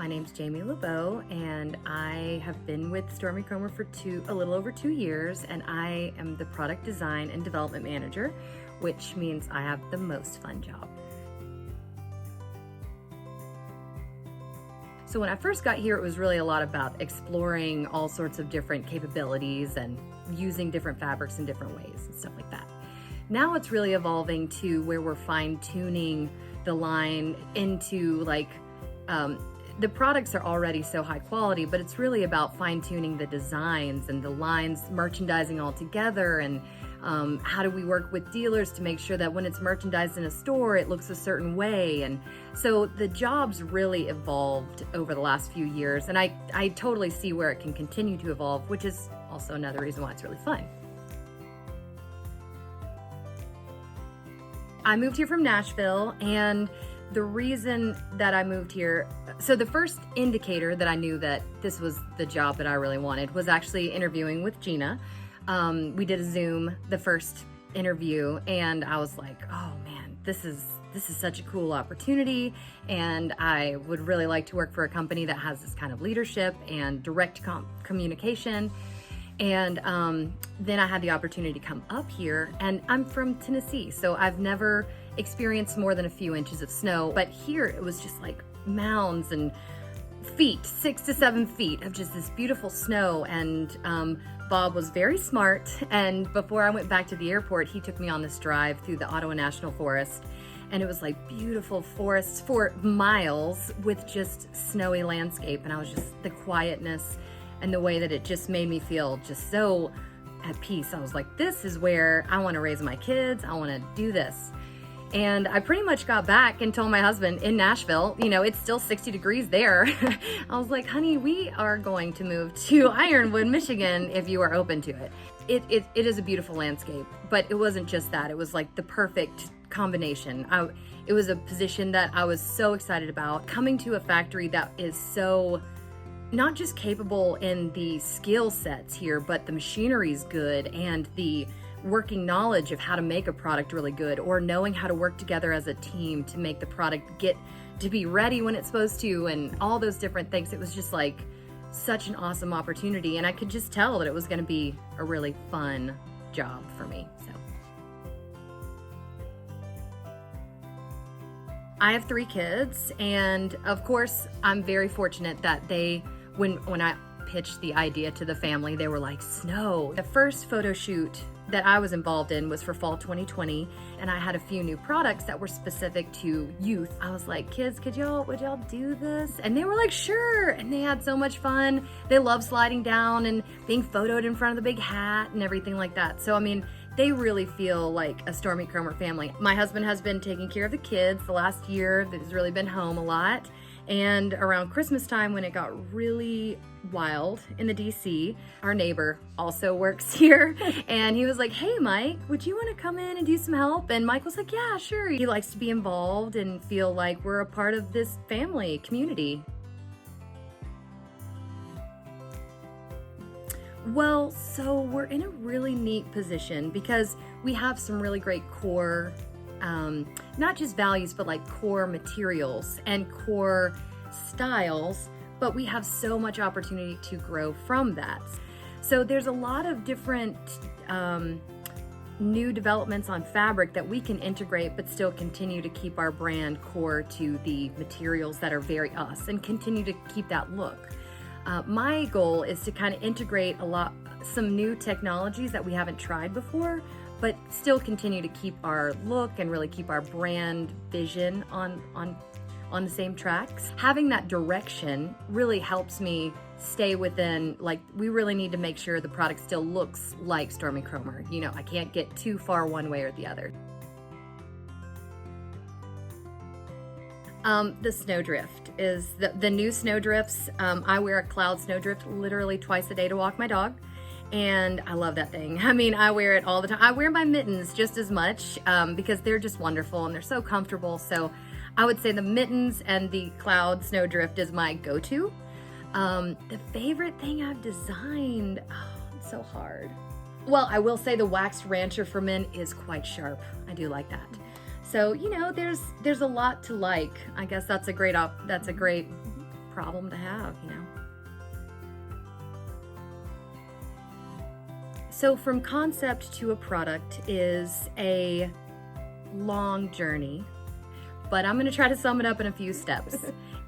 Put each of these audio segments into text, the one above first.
My name's LaBo, and I have been with Stormy Kromer for a little over 2 years, and I am the product design and development manager, which means I have the most fun job. So when I first got here, it was really a lot about exploring all sorts of different capabilities and using different fabrics in different ways and stuff like that. Now it's really evolving to where we're fine-tuning the line into the products are already so high quality, but it's really about fine-tuning the designs and the lines, merchandising all together, and how do we work with dealers to make sure that when it's merchandised in a store, it looks a certain way. And so the job's really evolved over the last few years, and I totally see where it can continue to evolve, which is also another reason why it's really fun. I moved here from Nashville, and the reason that I moved here, so the first indicator that I knew that this was the job that I really wanted was actually interviewing with Gina. We did a Zoom, the first interview, and I was like, oh man, this is such a cool opportunity, and I would really like to work for a company that has this kind of leadership and direct communication. And then I had the opportunity to come up here, and I'm from Tennessee, so I've never experienced more than a few inches of snow, but here it was just like mounds and feet, 6 to 7 feet of just this beautiful snow. And Bob was very smart, and before I went back to the airport, he took me on this drive through the Ottawa National Forest, and it was like beautiful forests for miles with just snowy landscape, and I was just, the quietness and the way that it just made me feel just so at peace. I was like, this is where I want to raise my kids. I want to do this. And I pretty much got back and told my husband in Nashville, you know, it's still 60 degrees there. I was like, honey, we are going to move to Ironwood, Michigan, if you are open to it. It is a beautiful landscape, but it wasn't just that. It was like the perfect combination. It was a position that I was so excited about. Coming to a factory that is so not just capable in the skill sets here, but the machinery's good, and the working knowledge of how to make a product really good, or knowing how to work together as a team to make the product get to be ready when it's supposed to, and all those different things. It was just like such an awesome opportunity, and I could just tell that it was going to be a really fun job for me. So I have 3 kids, and of course I'm very fortunate that when I pitched the idea to the family, they were like, snow. The first photo shoot that I was involved in was for fall 2020, and I had a few new products that were specific to youth. I was like, kids, would y'all do this? And they were like, sure. And they had so much fun. They love sliding down and being photoed in front of the big hat and everything like that. So I mean, they really feel like a Stormy Kromer family. My husband has been taking care of the kids the last year. He's really been home a lot. And around Christmas time, when it got really wild in the DC, our neighbor also works here, and he was like, hey Mike, would you want to come in and do some help? And Mike was like, yeah, sure. He likes to be involved and feel like we're a part of this family community. Well, so we're in a really neat position because we have some really great core not just values, but like core materials and core styles, but we have so much opportunity to grow from that. So there's a lot of different new developments on fabric that we can integrate, but still continue to keep our brand core to the materials that are very us and continue to keep that look. My goal is to kind of integrate some new technologies that we haven't tried before, but still continue to keep our look and really keep our brand vision on the same tracks. Having that direction really helps me stay within, like, we really need to make sure the product still looks like Stormy Kromer. You know, I can't get too far one way or the other. The snowdrift is the new snowdrifts. I wear a cloud snowdrift literally twice a day to walk my dog. And I love that thing. I mean, I wear it all the time. I wear my mittens just as much because they're just wonderful and they're so comfortable. So I would say the mittens and the cloud snowdrift is my go-to. The favorite thing I've designed, oh, it's so hard. Well, I will say the waxed rancher for men is quite sharp. I do like that. So, you know, there's a lot to like. I guess that's a great problem to have, you know. So from concept to a product is a long journey, but I'm going to try to sum it up in a few steps.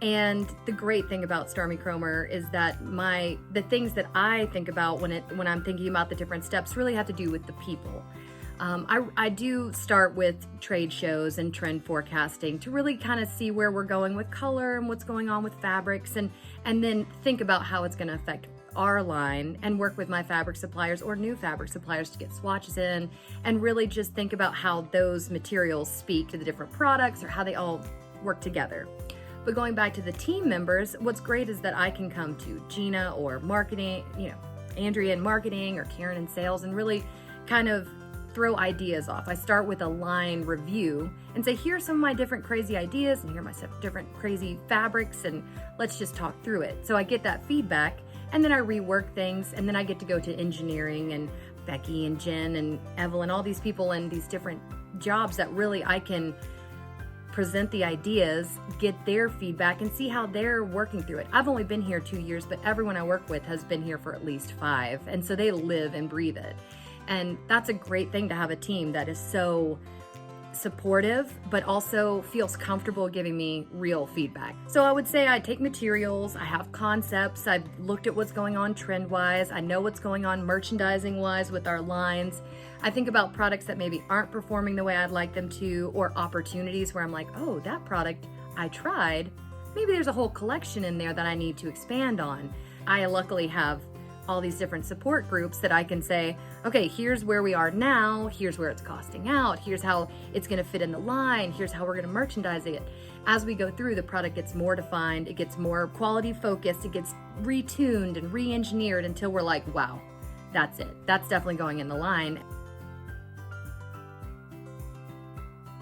And the great thing about Stormy Kromer is that the things that I think about when I'm thinking about the different steps really have to do with the people. I do start with trade shows and trend forecasting to really kind of see where we're going with color and what's going on with fabrics, and then think about how it's going to affect our line, and work with my fabric suppliers or new fabric suppliers to get swatches in, and really just think about how those materials speak to the different products or how they all work together. But going back to the team members, what's great is that I can come to Gina or marketing, you know, Andrea in marketing or Karen in sales, and really kind of throw ideas off. I start with a line review and say, here's some of my different crazy ideas, and here are my different crazy fabrics, and let's just talk through it. So I get that feedback, and then I rework things, and then I get to go to engineering and Becky and Jen and Evelyn, all these people in these different jobs that really I can present the ideas, get their feedback, and see how they're working through it. I've only been here 2 years, but everyone I work with has been here for at least 5, and so they live and breathe it. And that's a great thing, to have a team that is so supportive, but also feels comfortable giving me real feedback. So I would say I take materials, I have concepts, I've looked at what's going on trend-wise, I know what's going on merchandising-wise with our lines. I think about products that maybe aren't performing the way I'd like them to, or opportunities where I'm like, oh, that product I tried, maybe there's a whole collection in there that I need to expand on. I luckily have all these different support groups that I can say, okay, here's where we are now, here's where it's costing out, here's how it's gonna fit in the line, here's how we're gonna merchandise it. As we go through, the product gets more defined, it gets more quality focused, it gets retuned and re-engineered until we're like, wow, that's it. That's definitely going in the line.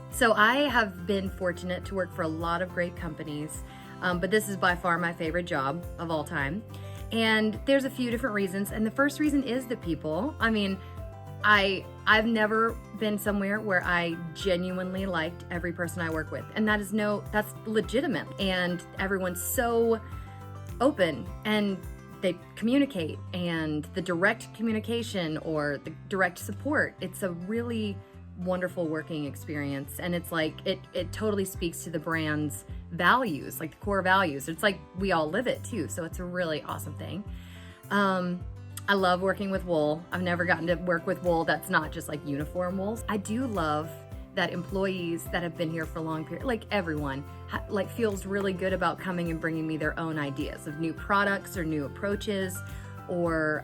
So I have been fortunate to work for a lot of great companies, but this is by far my favorite job of all time. And there's a few different reasons, and the first reason is the people. I mean, I've never been somewhere where I genuinely liked every person I work with, and that's legitimate. And everyone's so open, and they communicate, and the direct communication or the direct support, it's a really wonderful working experience. And it's like it totally speaks to the brand's values, like the core values. It's like we all live it too, so it's a really awesome thing. I love working with wool. I've never gotten to work with wool that's not just like uniform wools. I do love that employees that have been here for a long period, like everyone, like feels really good about coming and bringing me their own ideas of new products or new approaches, or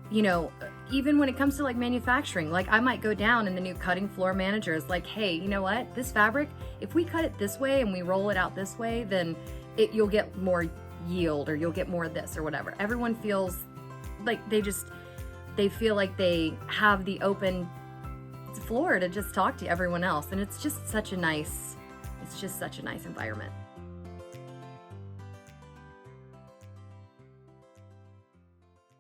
you know, even when it comes to like manufacturing, like I might go down and the new cutting floor manager is like, hey, you know what, this fabric, if we cut it this way and we roll it out this way, then you'll get more yield, or you'll get more of this or whatever. Everyone feels like they feel like they have the open floor to just talk to everyone else, and it's just such a nice environment.